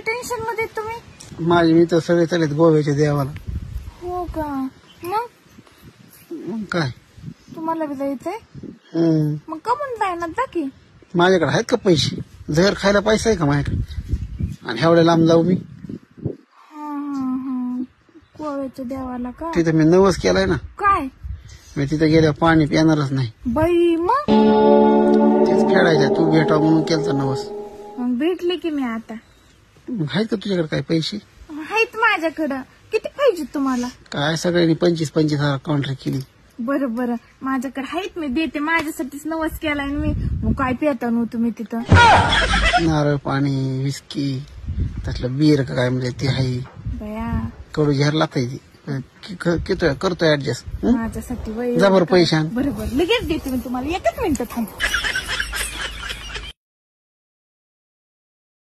Tension मध्ये तुम्ही? माझे मित्र सगळे चालेत गोव्याच्या देवाला. हो का? मग काय तुम्हाला बी जायचंय? मग का म्हणताय ना जा की. माझ्याकडे आहेत का पैसे? जहर खायला पैसा आहे का माझ्याकडे? आणि एवढ्या लांब जाऊ मी? गोव्याच्या देवाला का? तिथं मी नवस केलाय ना. काय? मी तिथे गेल्यावर पाणी पिणारच नाही. बाई मग तेच फेडायचं. तू भेटाव म्हणून केलं नवस. मग भेटले की मी आता. आहेत का तुझ्याकडे काय पैसे? आहेत माझ्याकडं. किती पाहिजे तुम्हाला? काय सगळ्यांनी 25,000 कॉन्ट्रॅक्ट केली. बरं बरं माझ्याकडे आहेत, मी देते. माझ्यासाठीच नवस केलाय मी. मग काय पिता न तुम्ही तिथं? नारळ पाणी, विस्की, त्यातलं बियर का काय म्हणजे ते आहे. बया कडू झेर लागताय. करतोय ऍडजस्ट. माझ्यासाठी जा बरं पैसे आण. बरोबर लगेच देते मी तुम्हाला. एकच मिनिट थांब.